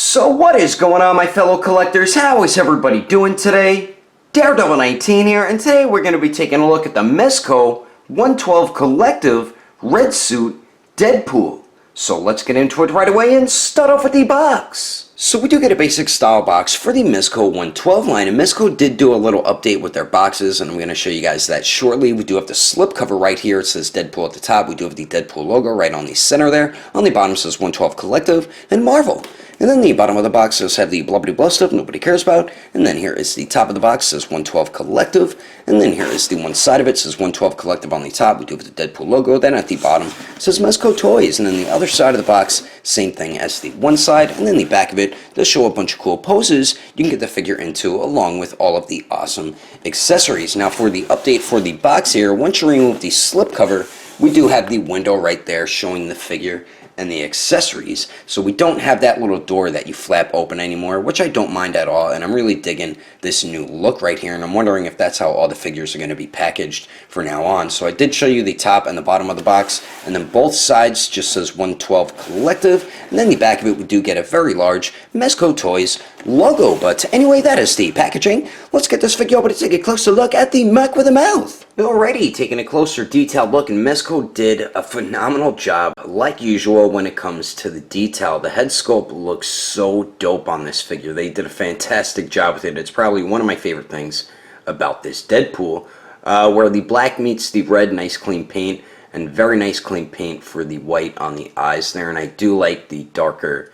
So what is going on, my fellow collectors? How is everybody doing today? Daredevil19 here, and today we're going to be taking a look at the Mezco 112 Collective Red Suit Deadpool. So let's get into it right away and start off with the box. So we do get a basic style box for the Mezco 112 line, and Mezco did do a little update with their boxes, and I'm going to show you guys that shortly. We do have the slip cover right here. It says Deadpool at the top. We do have the Deadpool logo right on the center there. On the bottom says 112 Collective and Marvel. And then the bottom of the box does have the blubbity blah stuff nobody cares about. And then here is the top of the box, says 112 Collective. And then here is the one side of it, says 112 Collective on the top. We do have the Deadpool logo. Then at the bottom says Mezco Toyz. And then the other side of the box, same thing as the one side. And then the back of it does show a bunch of cool poses you can get the figure into, along with all of the awesome accessories. Now for the update for the box here, once you remove the slip cover, we do have the window right there showing the figure and the accessories, so we don't have that little door that you flap open anymore, which I don't mind at all, and I'm really digging this new look right here, and I'm wondering if that's how all the figures are going to be packaged for now on. So I did show you the top and the bottom of the box, and then both sides just says 112 Collective, and then the back of it we do get a very large Mezco Toyz logo. But anyway, that is the packaging. Let's get this figure over to take a closer look at the mech with a mouth. Alrighty, taking a closer detailed look, and Mezco did a phenomenal job, like usual, when it comes to the detail. The head sculpt looks so dope on this figure. They did a fantastic job with it. It's probably one of my favorite things about this Deadpool, where the black meets the red, nice clean paint, and very nice clean paint for the white on the eyes there. And I do like the darker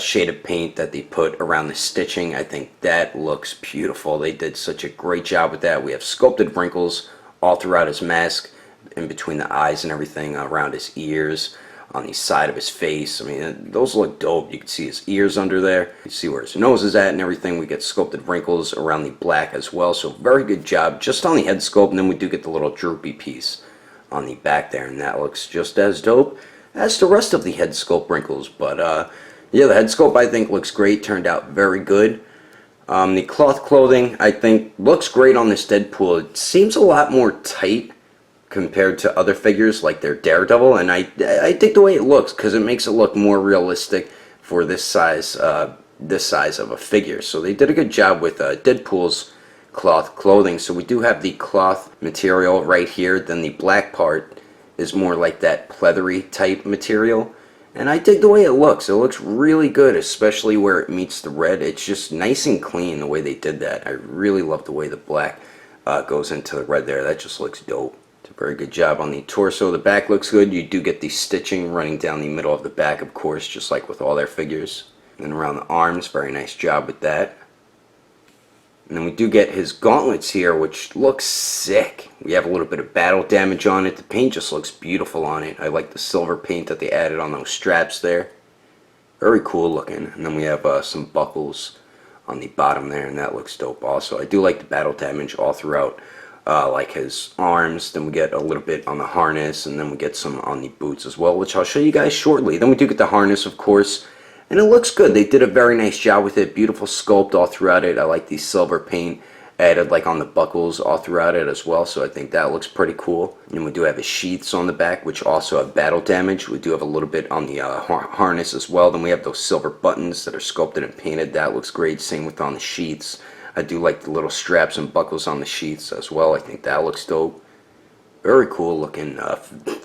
shade of paint that they put around the stitching. I think that looks beautiful. They did such a great job with that. We have sculpted wrinkles all throughout his mask, in between the eyes and everything, around his ears, on the side of his face. I mean, those look dope. You can see his ears under there. You can see where his nose is at and everything. We get sculpted wrinkles around the black as well. So very good job just on the head sculpt. And then we do get the little droopy piece on the back there, and that looks just as dope as the rest of the head sculpt wrinkles. But yeah, the head sculpt I think looks great. Turned out very good. The cloth clothing, I think, looks great on this Deadpool. It seems a lot more tight compared to other figures like their Daredevil, and I dig the way it looks because it makes it look more realistic for this size of a figure. So they did a good job with Deadpool's cloth clothing. So we do have the cloth material right here. Then the black part is more like that pleathery type material. And I dig the way it looks. It looks really good, especially where it meets the red. It's just nice and clean the way they did that. I really love the way the black goes into the red there. That just looks dope. It's a very good job on the torso. The back looks good. You do get the stitching running down the middle of the back, of course, just like with all their figures. And then around the arms, very nice job with that. And then we do get his gauntlets here, which looks sick. We have a little bit of battle damage on it. The paint just looks beautiful on it. I like the silver paint that they added on those straps there. Very cool looking. And then we have some buckles on the bottom there, and that looks dope also. I do like the battle damage all throughout, like his arms. Then we get a little bit on the harness, and then we get some on the boots as well, which I'll show you guys shortly. Then we do get the harness, of course. And it looks good. They did a very nice job with it. Beautiful sculpt all throughout it. I like the silver paint added like on the buckles all throughout it as well. So I think that looks pretty cool. And we do have his sheaths on the back, which also have battle damage. We do have a little bit on the harness as well. Then we have those silver buttons that are sculpted and painted. That looks great. Same with on the sheaths. I do like the little straps and buckles on the sheaths as well. I think that looks dope. Very cool looking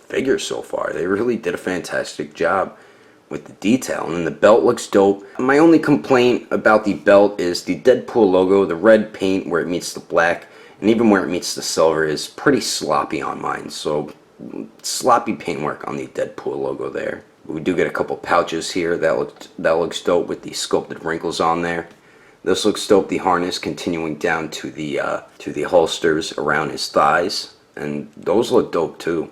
figure so far. They really did a fantastic job with the detail. And then the belt looks dope. My only complaint about the belt is the Deadpool logo. The red paint where it meets the black, and even where it meets the silver, is pretty sloppy on mine. So sloppy paintwork on the Deadpool logo there. We do get a couple pouches here. That looks dope with the sculpted wrinkles on there. This looks dope. The harness continuing down to the holsters around his thighs, and those look dope too.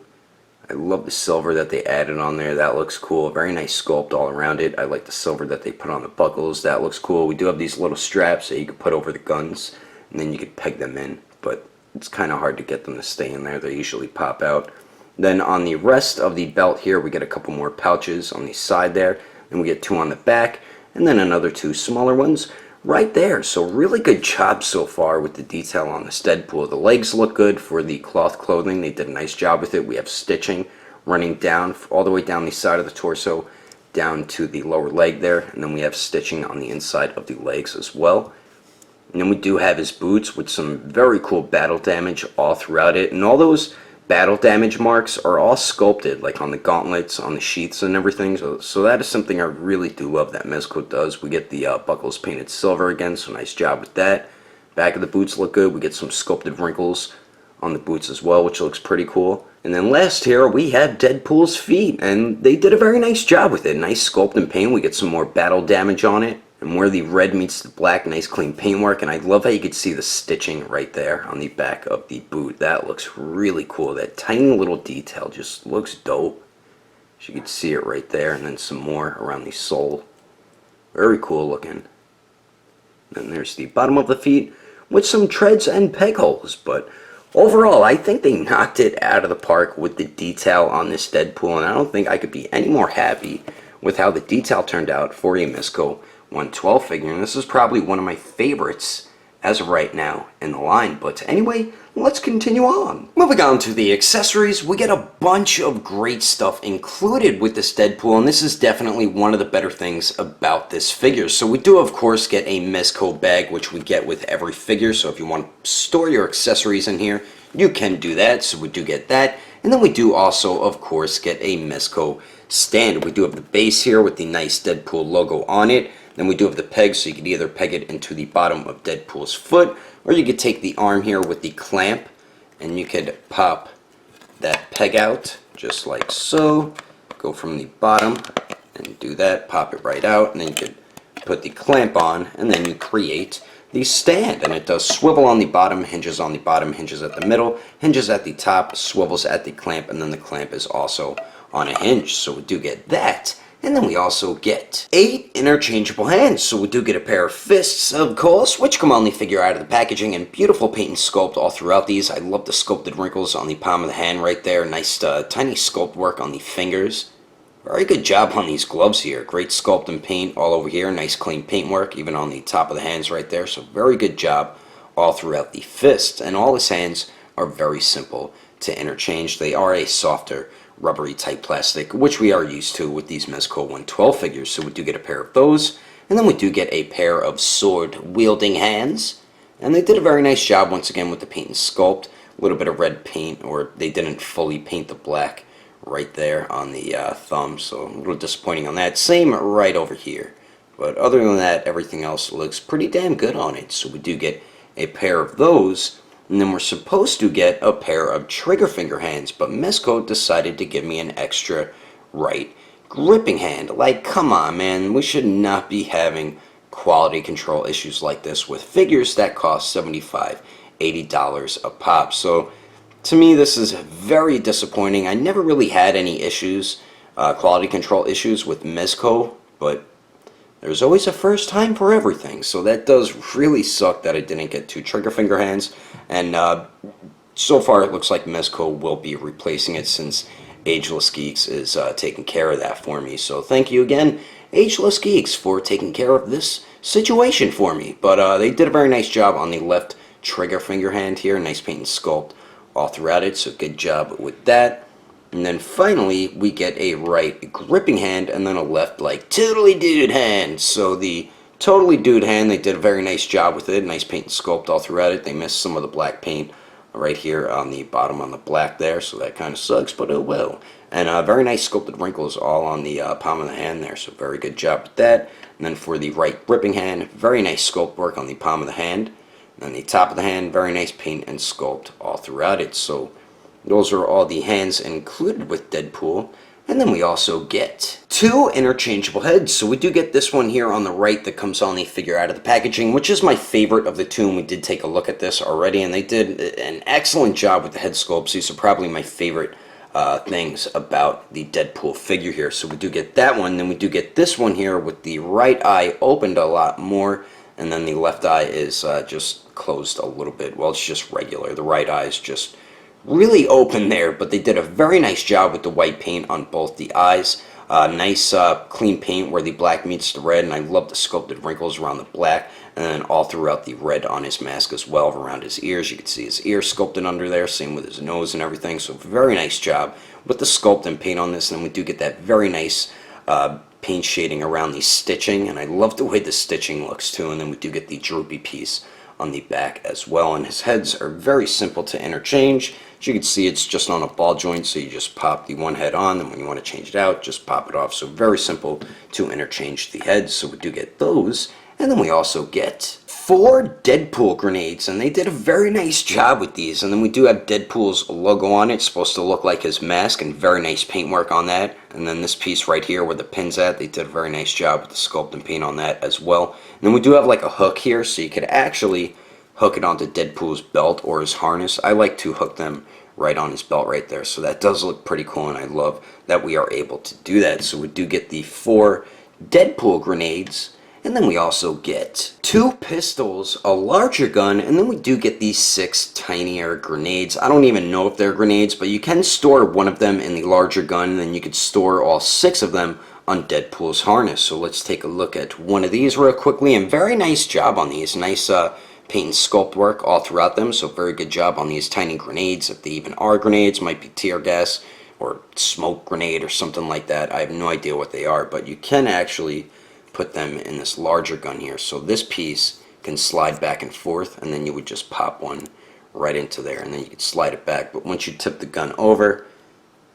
I love the silver that they added on there. That looks cool. Very nice sculpt all around it. I like the silver that they put on the buckles. That looks cool. We do have these little straps that you can put over the guns, and then you can peg them in, but it's kind of hard to get them to stay in there. They usually pop out. Then on the rest of the belt here, we get a couple more pouches on the side there. Then we get two on the back, and then another two smaller ones right there. So really good job so far with the detail on this Deadpool. The legs look good for the cloth clothing. They did a nice job with it. We have stitching running down all the way down the side of the torso down to the lower leg there, and then we have stitching on the inside of the legs as well. And then we do have his boots with some very cool battle damage all throughout it, and all those battle damage marks are all sculpted, like on the gauntlets, on the sheaths and everything, so that is something I really do love that Mezco does. We get the buckles painted silver again, so nice job with that. Back of the boots look good. We get some sculpted wrinkles on the boots as well, which looks pretty cool. And then last here we have Deadpool's feet, and they did a very nice job with it. Nice sculpt and paint. We get some more battle damage on it, and where the red meets the black, nice clean paintwork. And I love how you can see the stitching right there on the back of the boot. That looks really cool. That tiny little detail just looks dope. As you can see it right there, and then some more around the sole. Very cool looking. Then there's the bottom of the feet with some treads and peg holes, but overall, I think they knocked it out of the park with the detail on this Deadpool, and I don't think I could be any more happy with how the detail turned out for a Mezco 112 figure, and this is probably one of my favorites as of right now in the line. But anyway, let's continue on. Moving on to the accessories, we get a bunch of great stuff included with this Deadpool, and this is definitely one of the better things about this figure. So we do of course get a Mezco bag, which we get with every figure, so if you want to store your accessories in here, you can do that, so we do get that. And then we do also of course get a Mezco stand. We do have the base here with the nice Deadpool logo on it. Then we do have the peg, so you can either peg it into the bottom of Deadpool's foot, or you could take the arm here with the clamp, and you could pop that peg out, just like so. Go from the bottom, and do that, pop it right out, and then you could put the clamp on, and then you create the stand. And it does swivel on the bottom, hinges on the bottom, hinges at the middle, hinges at the top, swivels at the clamp, and then the clamp is also on a hinge, so we do get that. And then we also get 8 interchangeable hands. So we do get a pair of fists, of course, which come on the figure out of the packaging, and beautiful paint and sculpt all throughout these. I love the sculpted wrinkles on the palm of the hand right there. Nice tiny sculpt work on the fingers. Very good job on these gloves here. Great sculpt and paint all over here. Nice clean paint work, even on the top of the hands right there. So very good job all throughout the fist. And all his hands are very simple to interchange. They are a softer, rubbery type plastic, which we are used to with these Mezco 112 figures, so we do get a pair of those. And then we do get a pair of sword wielding hands, and they did a very nice job once again with the paint and sculpt. A little bit of red paint, or they didn't fully paint the black right there on the thumb, so a little disappointing on that. Same right over here, but other than that, everything else looks pretty damn good on it. So we do get a pair of those. And then we're supposed to get a pair of trigger finger hands, but Mezco decided to give me an extra right gripping hand. Like, come on, man, we should not be having quality control issues like this with figures that cost $75, $80 a pop. So to me, this is very disappointing. I never really had any issues, quality control issues with Mezco, but there's always a first time for everything, so that does really suck that I didn't get 2 trigger finger hands. And so far it looks like Mezco will be replacing it, since Agelessgeeks is taking care of that for me. So thank you again, Agelessgeeks, for taking care of this situation for me. But they did a very nice job on the left trigger finger hand here. Nice paint and sculpt all throughout it, so good job with that. And then finally, we get a right gripping hand, and then a left, like, totally dude hand. So the totally dude hand, they did a very nice job with it. Nice paint and sculpt all throughout it. They missed some of the black paint right here on the bottom on the black there, so that kind of sucks, but oh well. And very nice sculpted wrinkles all on the palm of the hand there, so very good job with that. And then for the right gripping hand, very nice sculpt work on the palm of the hand. And then the top of the hand, very nice paint and sculpt all throughout it. So those are all the hands included with Deadpool. And then we also get 2 interchangeable heads. So we do get this one here on the right that comes on the figure out of the packaging, which is my favorite of the 2, and we did take a look at this already, and they did an excellent job with the head sculpts. These are probably my favorite things about the Deadpool figure here. So we do get that one, then we do get this one here with the right eye opened a lot more, and then the left eye is just closed a little bit. Well, it's just regular. The right eye is just really open there, but they did a very nice job with the white paint on both the eyes. Nice clean paint where the black meets the red, and I love the sculpted wrinkles around the black, and then all throughout the red on his mask as well, around his ears. You can see his ear sculpted under there, same with his nose and everything, so very nice job with the sculpt and paint on this. And then we do get that very nice paint shading around the stitching, and I love the way the stitching looks too. And then we do get the droopy piece on the back as well, and his heads are very simple to interchange. As you can see, it's just on a ball joint, so you just pop the one head on, and when you want to change it out, just pop it off. So very simple to interchange the heads. So we do get those, and then we also get 4 Deadpool grenades, and they did a very nice job with these. And then we do have Deadpool's logo on it. It's supposed to look like his mask, and very nice paintwork on that. And then this piece right here where the pin's at, they did a very nice job with the sculpt and paint on that as well. And then we do have like a hook here, so you could actually hook it onto Deadpool's belt or his harness. I like to hook them right on his belt right there, so that does look pretty cool, and I love that we are able to do that. So we do get the 4 Deadpool grenades, and then we also get 2 pistols, a larger gun, and then we do get these 6 tinier grenades. I don't even know if they're grenades, but you can store one of them in the larger gun, and then you could store all 6 of them on Deadpool's harness. So let's take a look at one of these real quickly, and very nice job on these. Nice paint and sculpt work all throughout them, so very good job on these tiny grenades. If they even are grenades, might be tear gas or smoke grenade or something like that. I have no idea what they are, but you can actually put them in this larger gun here. So this piece can slide back and forth, and then you would just pop one right into there, and then you could slide it back. But once you tip the gun over,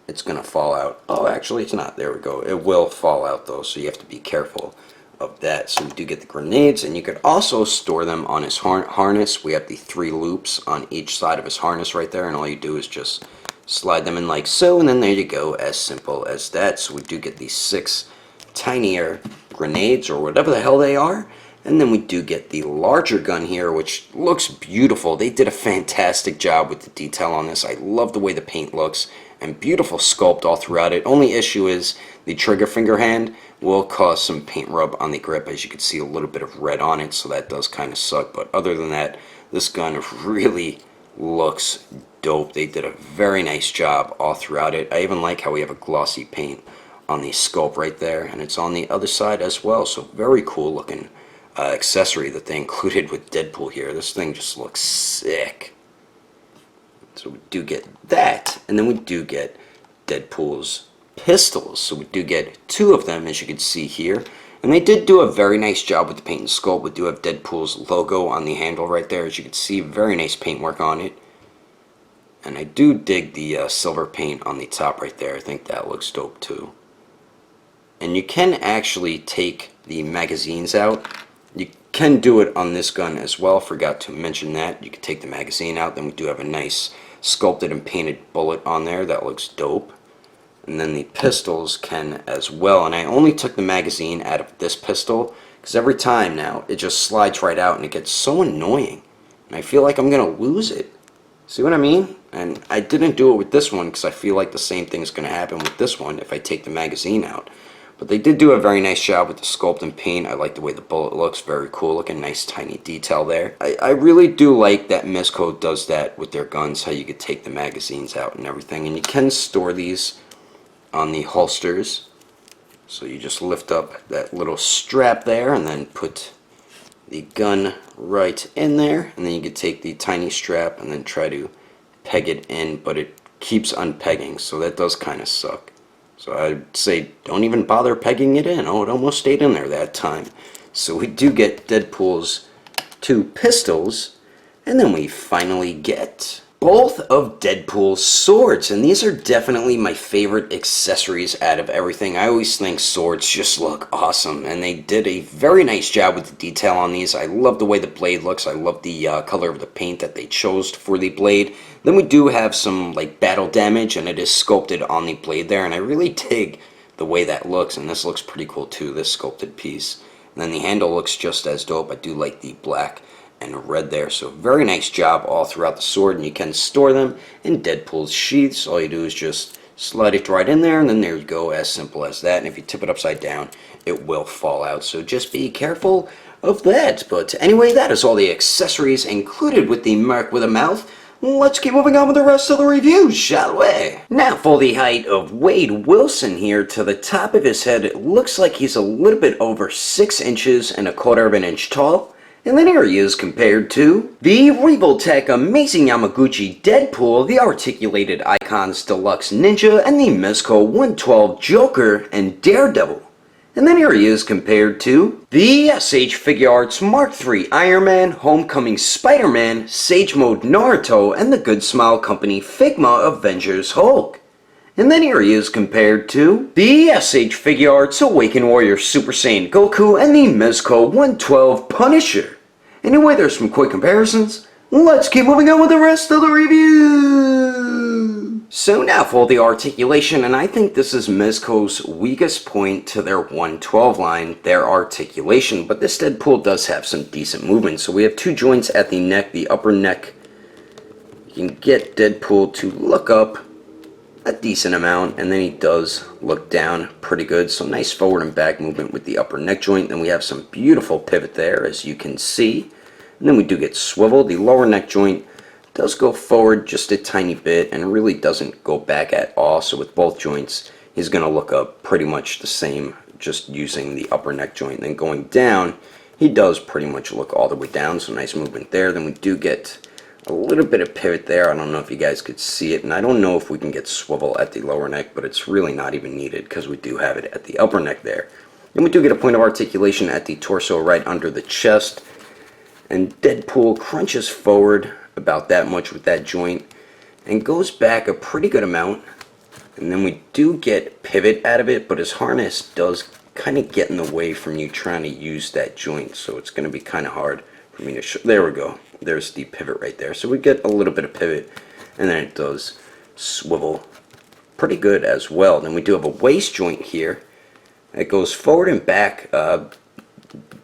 it's gonna fall out. Oh, actually it's not. There we go. It will fall out though, so you have to be careful of that. So we do get the grenades, and you could also store them on his harness. We have the 3 loops on each side of his harness right there, and all you do is just slide them in like so, and then there you go, as simple as that. So we do get these 6 tinier grenades, or whatever the hell they are, and then we do get the larger gun here, which looks beautiful. They did a fantastic job with the detail on this. I love the way the paint looks, and beautiful sculpt all throughout it. Only issue is the trigger finger hand will cause some paint rub on the grip. As you can see, a little bit of red on it, so that does kind of suck. But other than that, this gun really looks dope. They did a very nice job all throughout it. I even like how we have a glossy paint on the sculpt right there, and it's on the other side as well. So very cool looking accessory that they included with Deadpool here. This thing just looks sick. So we do get that, and then we do get Deadpool's pistols. So we do get 2 of them, as you can see here, and they did do a very nice job with the paint and sculpt. We do have Deadpool's logo on the handle right there, as you can see. Very nice paintwork on it, and I do dig the silver paint on the top right there. I think that looks dope too. And you can actually take the magazines out. You can do it on this gun as well. Forgot to mention that. You can take the magazine out. Then we do have a nice sculpted and painted bullet on there. That looks dope. And then the pistols can as well. And I only took the magazine out of this pistol because every time now it just slides right out, and it gets so annoying. And I feel like I'm going to lose it. See what I mean? And I didn't do it with this one because I feel like the same thing is going to happen with this one if I take the magazine out. But they did do a very nice job with the sculpt and paint. I like the way the bullet looks. Very cool looking. Nice tiny detail there. I really do like that Mezco does that with their guns, how you could take the magazines out and everything. And you can store these on the holsters. So you just lift up that little strap there and then put the gun right in there. And then you could take the tiny strap and then try to peg it in, but it keeps unpegging. So that does kind of suck. So I'd say don't even bother pegging it in. Oh, it almost stayed in there that time. So we do get Deadpool's 2 pistols, and then we finally get both of Deadpool's swords, and these are definitely my favorite accessories out of everything. I always think swords just look awesome, and they did a very nice job with the detail on these. I love the way the blade looks. I love the color of the paint that they chose for the blade. Then we do have some like battle damage, and it is sculpted on the blade there, and I really dig the way that looks, and this looks pretty cool too, this sculpted piece. And then the handle looks just as dope. I do like the black and red there, so very nice job all throughout the sword. And you can store them in Deadpool's sheaths. All you do is just slide it right in there, and then there you go, as simple as that. And if you tip it upside down, it will fall out, so just be careful of that. But anyway, that is all the accessories included with the Merc with a Mouth. Let's keep moving on with the rest of the review, shall we? Now for the height of Wade Wilson here. To the top of his head, it looks like he's a little bit over 6 inches and 1/4 of an inch tall. And then here he is compared to the Revoltech Amazing Yamaguchi Deadpool, the Articulated Icons Deluxe Ninja, and the Mezco 112 Joker and Daredevil. And then here he is compared to the SH Figuarts Mark III Iron Man, Homecoming Spider-Man, Sage Mode Naruto, and the Good Smile Company Figma Avengers Hulk. And then here he is compared to the SH Figuarts Awakened Warrior Super Saiyan Goku and the Mezco 112 Punisher. Anyway, there's some quick comparisons. Let's keep moving on with the rest of the review. So now for the articulation, and I think this is Mezco's weakest point to their 112 line, their articulation, but this Deadpool does have some decent movement. So we have two joints at the neck, the upper neck. You can get Deadpool to look up a decent amount, and then he does look down pretty good. So nice forward and back movement with the upper neck joint. Then we have some beautiful pivot there, as you can see. And then we do get swivel. The lower neck joint does go forward just a tiny bit and really doesn't go back at all. So with both joints, he's going to look up pretty much the same, just using the upper neck joint. Then going down, he does pretty much look all the way down. So nice movement there. Then we do get a little bit of pivot there. I don't know if you guys could see it, and I don't know if we can get swivel at the lower neck, but it's really not even needed because we do have it at the upper neck there. Then we do get a point of articulation at the torso right under the chest, and Deadpool crunches forward about that much with that joint and goes back a pretty good amount. And then we do get pivot out of it, but his harness does kind of get in the way from you trying to use that joint, so it's going to be kind of hard for me to show. There we go. There's the pivot right there. So we get a little bit of pivot, and then it does swivel pretty good as well. Then we do have a waist joint here. It goes forward and back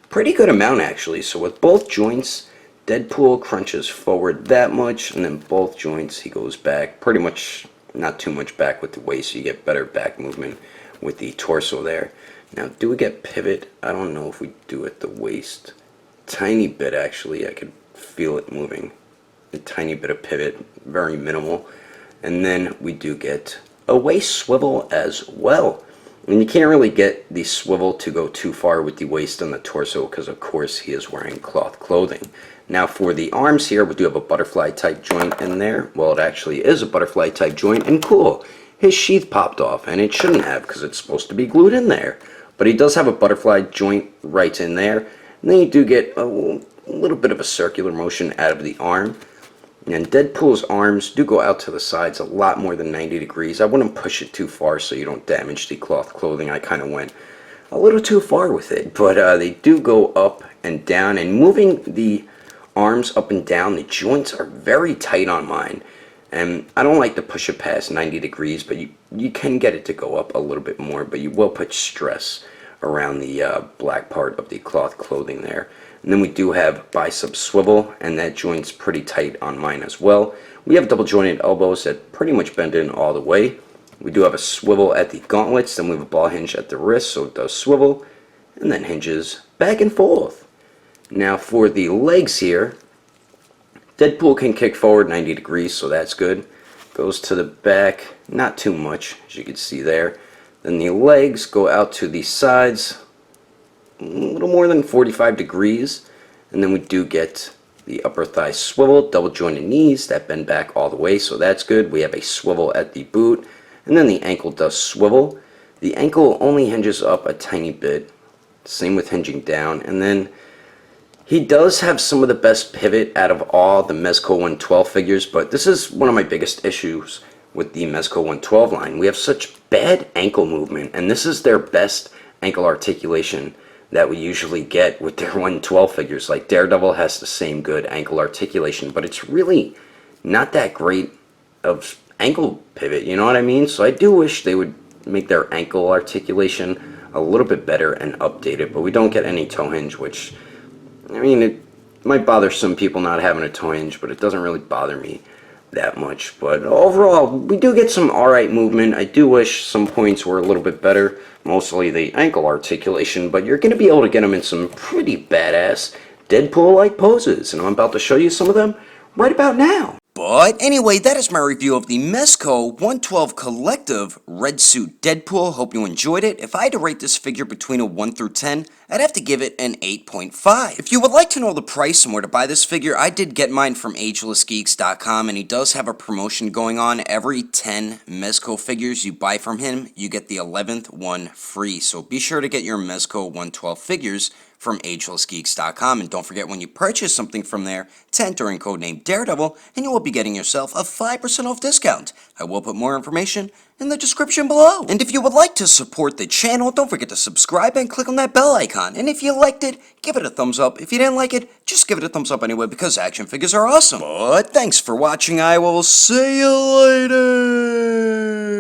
pretty good amount actually. So with both joints, Deadpool crunches forward that much, and then both joints he goes back pretty much, not too much back with the waist, so you get better back movement with the torso there. Now do we get pivot? I don't know if we do at the waist. Tiny bit actually. I could feel it moving. A tiny bit of pivot, very minimal. And then we do get a waist swivel as well. And you can't really get the swivel to go too far with the waist and the torso because of course he is wearing cloth clothing. Now for the arms here, we do have a butterfly type joint in there. Well, it actually is a butterfly type joint, and cool, his sheath popped off, and it shouldn't have because it's supposed to be glued in there. But he does have a butterfly joint right in there. And then you do get a little bit of a circular motion out of the arm. And Deadpool's arms do go out to the sides a lot more than 90 degrees. I wouldn't push it too far so you don't damage the cloth clothing. I kind of went a little too far with it. But they do go up and down. And moving the arms up and down, the joints are very tight on mine. And I don't like to push it past 90 degrees, but you can get it to go up a little bit more. But you will put stress around the black part of the cloth clothing there. And then we do have bicep swivel, and that joint's pretty tight on mine as well. We have double jointed elbows that pretty much bend in all the way. We do have a swivel at the gauntlets, then we have a ball hinge at the wrist, so it does swivel, and then hinges back and forth. Now for the legs here, Deadpool can kick forward 90 degrees, so that's good. Goes to the back, not too much, as you can see there. Then the legs go out to the sides, a little more than 45 degrees. And then we do get the upper thigh swivel, double jointed knees that bend back all the way, so that's good. We have a swivel at the boot, and then the ankle does swivel. The ankle only hinges up a tiny bit, same with hinging down. And then he does have some of the best pivot out of all the Mezco 112 figures, but this is one of my biggest issues with the Mezco 112 line. We have such bad ankle movement, and this is their best ankle articulation that we usually get with their 112 figures. Like Daredevil has the same good ankle articulation, but it's really not that great of ankle pivot, you know what I mean? So I do wish they would make their ankle articulation a little bit better and update it, but we don't get any toe hinge, which, I mean, it might bother some people not having a toe hinge, but it doesn't really bother me that much. But overall, we do get some alright movement. I do wish some points were a little bit better, mostly the ankle articulation, but you're going to be able to get them in some pretty badass Deadpool-like poses, and I'm about to show you some of them right about now. But anyway, that is my review of the Mezco 112 Collective Red Suit Deadpool. Hope you enjoyed it. If I had to rate this figure between a 1 through 10, I'd have to give it an 8.5. If you would like to know the price and where to buy this figure, I did get mine from Agelessgeeks.com, and he does have a promotion going on. Every 10 Mezco figures you buy from him, you get the 11th one free. So be sure to get your Mezco 112 figures from Agelessgeeks.com, and don't forget when you purchase something from there to enter in codename Daredevil, and you will be getting yourself a 5% off discount. I will put more information in the description below. And if you would like to support the channel, don't forget to subscribe and click on that bell icon. And if you liked it, give it a thumbs up. If you didn't like it, just give it a thumbs up anyway, because action figures are awesome. But thanks for watching. I will see you later.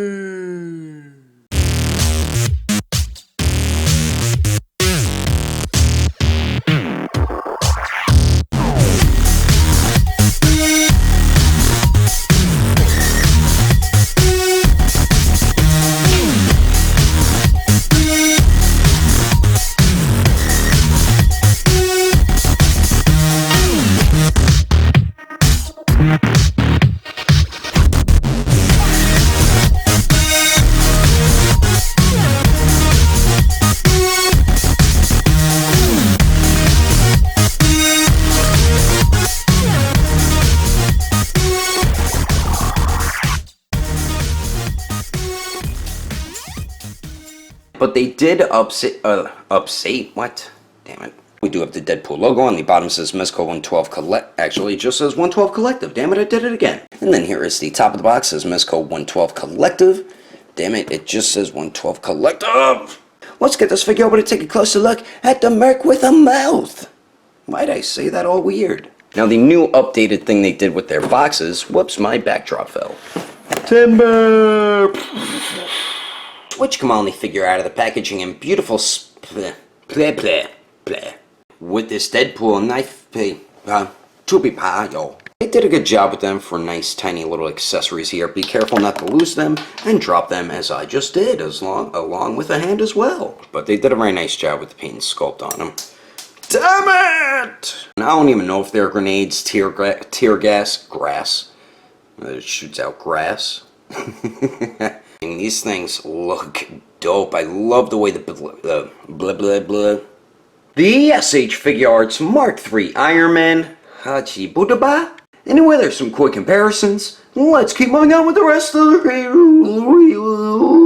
But they did upstate, what? Damn it. We do have the Deadpool logo. On the bottom says Mezco 112 Collect. Actually, it just says 112 Collective. Damn it, I did it again. And then here is the top of the box, says Mezco 112 Collective. Damn it, it just says 112 Collective. Let's get this figure over to take a closer look at the Merc with a mouth. Why'd I say that all weird? Now, the new updated thing they did with their boxes, whoops, my backdrop fell. Timber! Switch Kamali figure out of the packaging in beautiful with this Deadpool knife yo. They did a good job with them for nice tiny little accessories here. Be careful not to lose them and drop them as I just did, along with a hand as well. But they did a very nice job with the paint and sculpt on them. Damn it! And I don't even know if they're grenades, tear gas, grass. It shoots out grass. And these things look dope. I love the way the The SH Figure Arts Mark III Iron Man Hachi Budaba. Anyway, there's some quick comparisons. Let's keep moving on with the rest of the review.